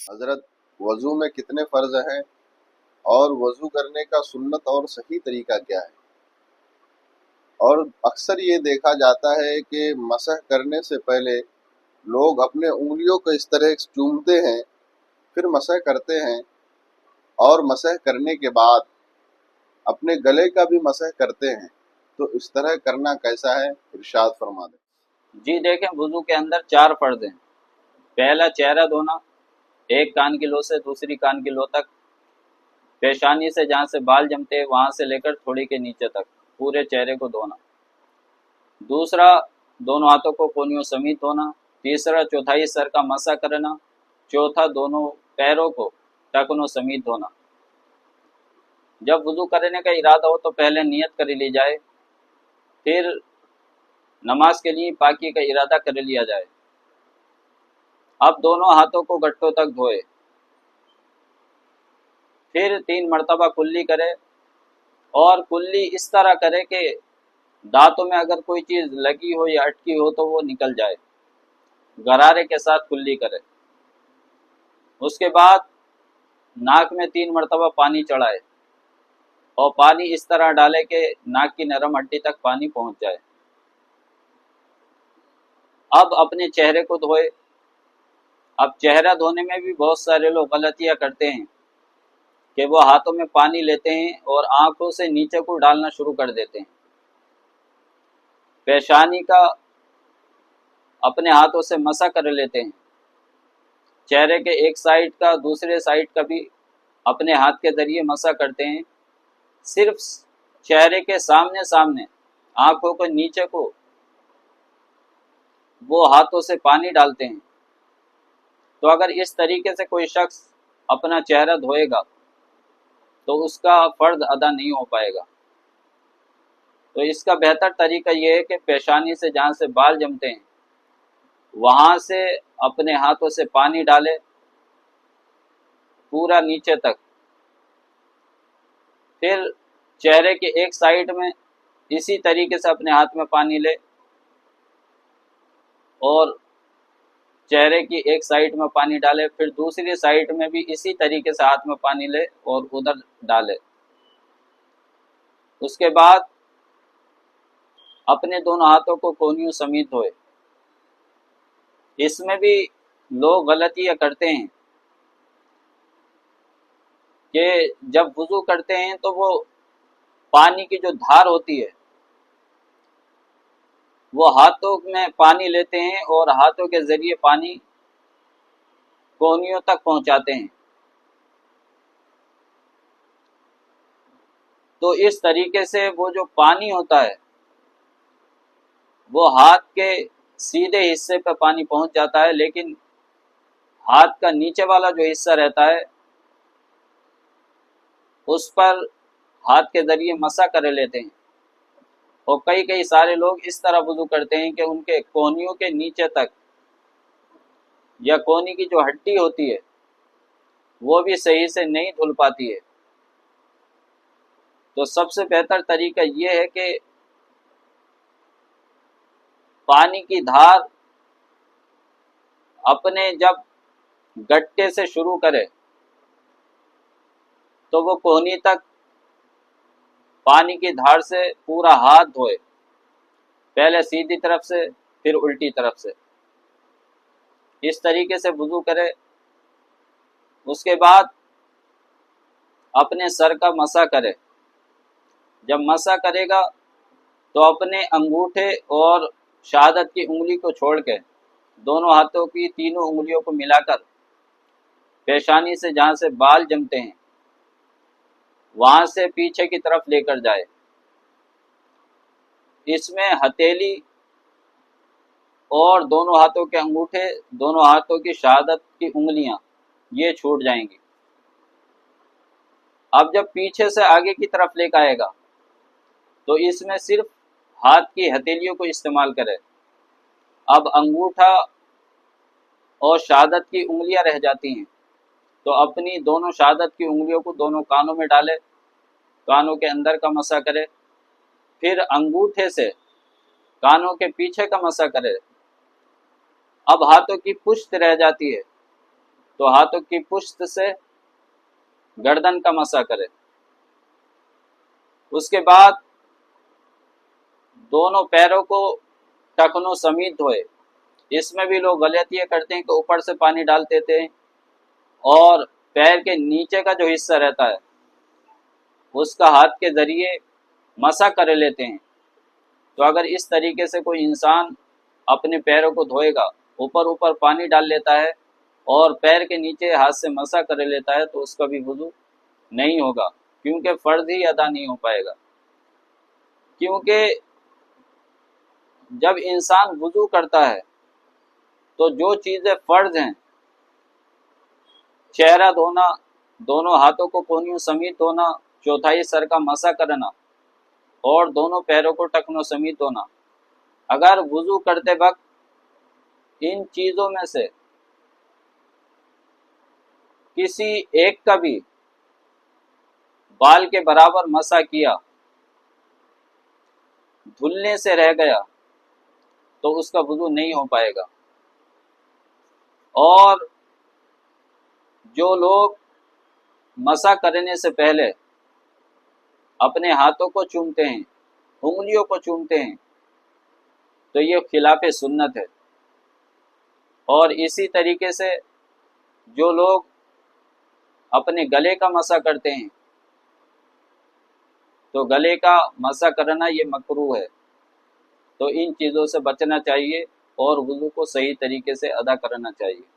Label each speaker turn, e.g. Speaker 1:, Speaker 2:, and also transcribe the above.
Speaker 1: حضرت وضو میں کتنے فرض ہیں اور وضو کرنے کا سنت اور صحیح طریقہ کیا ہے؟ اور اکثر یہ دیکھا جاتا ہے کہ مسح کرنے سے پہلے لوگ اپنے انگلیوں کو اس طرح چومتے ہیں، پھر مسح کرتے ہیں، اور مسح کرنے کے بعد اپنے گلے کا بھی مسح کرتے ہیں۔ تو اس طرح کرنا کیسا ہے؟ ارشاد فرما دیں۔
Speaker 2: جی دیکھیں، وضو کے اندر 4 فرض ہیں۔ پہلا چہرہ دھونا، ایک کان کی لو سے دوسری کان کی لو تک، پیشانی سے جہاں سے بال جمتے ہیں وہاں سے لے کر تھوڑی کے نیچے تک پورے چہرے کو دھونا۔ دوسرا، دونوں ہاتھوں کو کونیوں سمیت دھونا۔ تیسرا، چوتھائی سر کا مسح کرنا۔ چوتھا، دونوں پیروں کو ٹکنوں سمیت دھونا۔ جب وضو کرنے کا ارادہ ہو تو پہلے نیت کر لی جائے، پھر نماز کے لیے پاکی کا ارادہ کر لیا جائے۔ اب دونوں ہاتھوں کو گٹھوں تک دھوئے، پھر 3 مرتبہ کلی کرے، اور کلی اس طرح کرے کہ دانتوں میں اگر کوئی چیز لگی ہو یا اٹکی ہو تو وہ نکل جائے، غرارے کے ساتھ کلی کرے۔ اس کے بعد ناک میں 3 مرتبہ پانی چڑھائے، اور پانی اس طرح ڈالے کہ ناک کی نرم ہڈی تک پانی پہنچ جائے۔ اب اپنے چہرے کو دھوئے۔ اب چہرہ دھونے میں بھی بہت سارے لوگ غلطیاں کرتے ہیں کہ وہ ہاتھوں میں پانی لیتے ہیں اور آنکھوں سے نیچے کو ڈالنا شروع کر دیتے ہیں۔ پیشانی کا اپنے ہاتھوں سے مسح کر لیتے ہیں، چہرے کے ایک سائیڈ کا دوسرے سائیڈ کا بھی اپنے ہاتھ کے ذریعے مسح کرتے ہیں۔ صرف چہرے کے سامنے آنکھوں کے نیچے کو وہ ہاتھوں سے پانی ڈالتے ہیں۔ تو اگر اس طریقے سے کوئی شخص اپنا چہرہ دھوئے گا تو اس کا فرض ادا نہیں ہو پائے گا۔ تو اس کا بہتر طریقہ یہ ہے کہ پیشانی سے جہاں سے بال جمتے ہیں وہاں سے اپنے ہاتھوں سے پانی ڈالے پورا نیچے تک، پھر چہرے کے ایک سائیڈ میں اسی طریقے سے اپنے ہاتھ میں پانی لے، اور چہرے کی ایک سائیڈ میں پانی ڈالے، پھر دوسری سائیڈ میں بھی اسی طریقے سے ہاتھ میں پانی لے اور ادھر ڈالے۔ اس کے بعد اپنے دونوں ہاتھوں کو کونیوں سمیت دھوئے۔ اس میں بھی لوگ غلطیاں کرتے ہیں کہ جب وضو کرتے ہیں تو وہ پانی کی جو دھار ہوتی ہے وہ ہاتھوں میں پانی لیتے ہیں اور ہاتھوں کے ذریعے پانی کونیوں تک پہنچاتے ہیں۔ تو اس طریقے سے وہ جو پانی ہوتا ہے وہ ہاتھ کے سیدھے حصے پہ پانی پہنچ جاتا ہے، لیکن ہاتھ کا نیچے والا جو حصہ رہتا ہے اس پر ہاتھ کے ذریعے مسح کر لیتے ہیں۔ اور کئی سارے لوگ اس طرح وضو کرتے ہیں کہ ان کے کونیوں کے نیچے تک یا کونی کی جو ہڈی ہوتی ہے وہ بھی صحیح سے نہیں دھل پاتی ہے۔ تو سب سے بہتر طریقہ یہ ہے کہ پانی کی دھار اپنے جب گٹے سے شروع کرے تو وہ کونی تک پانی کی دھار سے پورا ہاتھ دھوئے، پہلے سیدھی طرف سے پھر الٹی طرف سے، اس طریقے سے وضو کرے۔ اس کے بعد اپنے سر کا مسح کرے۔ جب مسح کرے گا تو اپنے انگوٹھے اور شہادت کی انگلی کو چھوڑ کے دونوں ہاتھوں کی تینوں انگلیوں کو ملا کر پیشانی سے جہاں سے بال جمتے ہیں وہاں سے پیچھے کی طرف لے کر جائے۔ اس میں ہتھیلی اور دونوں ہاتھوں کے انگوٹھے، دونوں ہاتھوں کی شہادت کی انگلیاں یہ چھوٹ جائیں گی۔ اب جب پیچھے سے آگے کی طرف لے کے آئے گا تو اس میں صرف ہاتھ کی ہتھیلیوں کو استعمال کرے۔ اب انگوٹھا اور شہادت کی انگلیاں رہ جاتی ہیں تو اپنی دونوں شہادت کی انگلیوں کو دونوں کانوں میں ڈالے، کانوں کے اندر کا مسح کرے، پھر انگوٹھے سے کانوں کے پیچھے کا مسح کرے۔ اب ہاتھوں کی پشت رہ جاتی ہے تو ہاتھوں کی پشت سے گردن کا مسح کرے۔ اس کے بعد دونوں پیروں کو ٹخنوں سمیت دھوئے۔ اس میں بھی لوگ غلطیاں کرتے ہیں کہ اوپر سے پانی ڈالتے تھے اور پیر کے نیچے کا جو حصہ رہتا ہے اس کا ہاتھ کے ذریعے مسح کر لیتے ہیں۔ تو اگر اس طریقے سے کوئی انسان اپنے پیروں کو دھوئے گا، اوپر پانی ڈال لیتا ہے اور پیر کے نیچے ہاتھ سے مسح کر لیتا ہے، تو اس کا بھی وضو نہیں ہوگا، کیونکہ فرض ہی ادا نہیں ہو پائے گا۔ کیونکہ جب انسان وضو کرتا ہے تو جو چیزیں فرض ہیں، چہرہ دھونا، دونوں ہاتھوں کو کونیوں سمیت دھونا، چوتھائی سر کا مسح کرنا اور دونوں پیروں کو ٹخنوں سمیت دھونا، اگر وضو کرتے وقت ان چیزوں میں سے کسی ایک کا بھی بال کے برابر مسح کیا، دھلنے سے رہ گیا، تو اس کا وضو نہیں ہو پائے گا۔ اور جو لوگ مسح کرنے سے پہلے اپنے ہاتھوں کو چومتے ہیں، انگلیوں کو چومتے ہیں، تو یہ خلاف سنت ہے۔ اور اسی طریقے سے جو لوگ اپنے گلے کا مسح کرتے ہیں، تو گلے کا مسح کرنا یہ مکروہ ہے۔ تو ان چیزوں سے بچنا چاہیے اور وضو کو صحیح طریقے سے ادا کرنا چاہیے۔